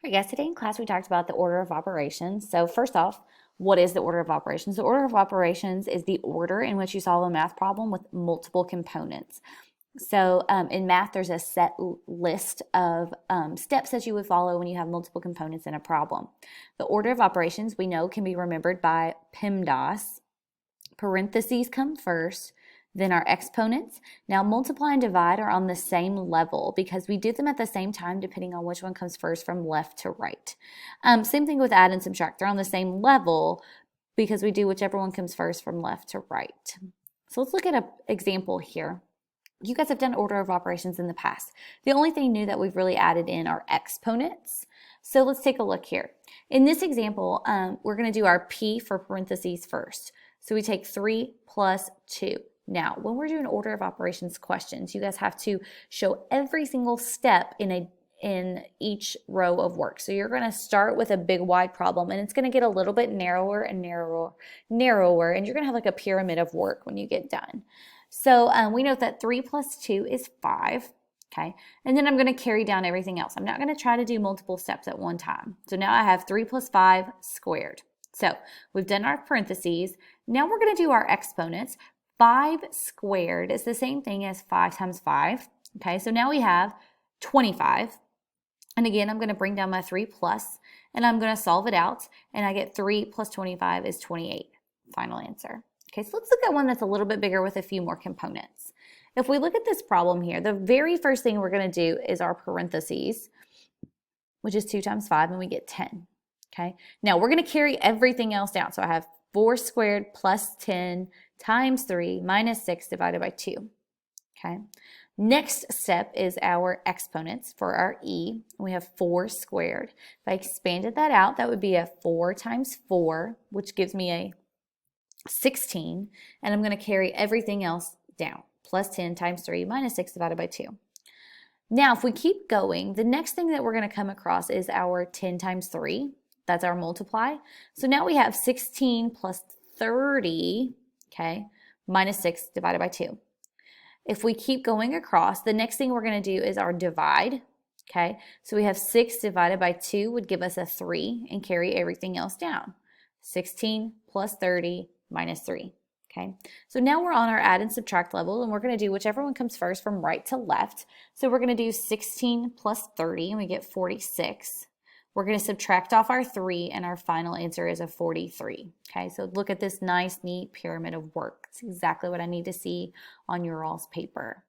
All right, guys, today in class we talked about the order of operations. So first off, what is the order of operations? The order of operations is the order in which you solve a math problem with multiple components. So in math, there's a set list of steps that you would follow when you have multiple components in a problem. The order of operations we know can be remembered by PEMDAS. Parentheses come first, then our exponents. Now multiply and divide are on the same level because we do them at the same time depending on which one comes first from left to right. Same thing with add and subtract. They're on the same level because we do whichever one comes first from left to right. So let's look at an example here. You guys have done order of operations in the past. The only thing new that we've really added in are exponents. So let's take a look here. In this example, we're going to do our P for parentheses first. So we take 3 plus 2. Now, when we're doing order of operations questions, you guys have to show every single step in each row of work. So you're going to start with a big wide problem and it's going to get a little bit narrower and narrower, and you're going to have like a pyramid of work when you get done. So we know that 3 plus 2 is 5. Okay, and then I'm going to carry down everything else. I'm not going to try to do multiple steps at one time. So now I have 3 plus 5 squared. So we've done our parentheses. Now we're going to do our exponents. 5 squared is the same thing as 5 times 5. Okay, so now we have 25. And again, I'm going to bring down my 3 plus, and I'm going to solve it out. And I get 3 plus 25 is 28. Final answer. Okay, so let's look at one that's a little bit bigger with a few more components. If we look at this problem here, the very first thing we're going to do is our parentheses, which is 2 times 5, and we get 10. Okay, now we're going to carry everything else down. So I have 4 squared plus 10 times 3 minus 6 divided by 2. Okay, next step is our exponents for our E. We have 4 squared. If I expanded that out, that would be a 4 times 4, which gives me a 16, and I'm going to carry everything else down. Plus 10 times 3 minus 6 divided by 2. Now, if we keep going, the next thing that we're going to come across is our 10 times 3. That's our multiply. So now we have 16 plus 30, okay, minus 6 divided by 2. If we keep going across, the next thing we're going to do is our divide, okay? So we have 6 divided by 2 would give us a 3 and carry everything else down. 16 plus 30 minus 3. Okay, so now we're on our add and subtract level, and we're going to do whichever one comes first from right to left. So we're going to do 16 plus 30, and we get 46. We're going to subtract off our 3, and our final answer is a 43. Okay, so look at this nice, neat pyramid of work. It's exactly what I need to see on your all's paper.